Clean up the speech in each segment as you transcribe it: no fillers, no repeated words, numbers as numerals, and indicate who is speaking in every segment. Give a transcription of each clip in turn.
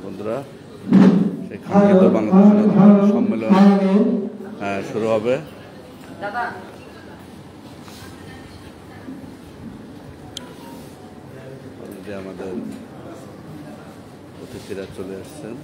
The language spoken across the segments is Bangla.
Speaker 1: বন্ধুরা, সেই কাঙ্ক্ষিত বাংলাদেশ সম্মেলন শুরু হবে। আমাদের অতিথিরা চলে আসছেন।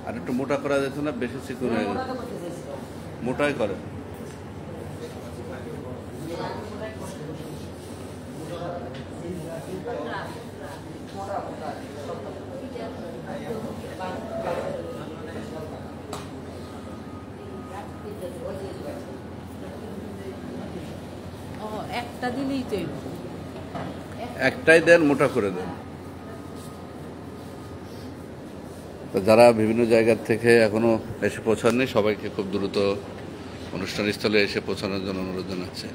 Speaker 1: আর একটু মোটা করা যেত না? বেশি চিকন হয়ে গেছে, মোটাই করে।
Speaker 2: একটা দিলেই তো
Speaker 1: একটাই দেন, মোটা করে দেন। যারা বিভিন্ন জায়গা থেকে এখনো এসে পৌঁছাননি, সবাইকে খুব দ্রুত অনুষ্ঠানস্থলে এসে পৌঁছানোর জন্য অনুরোধ জানাচ্ছে।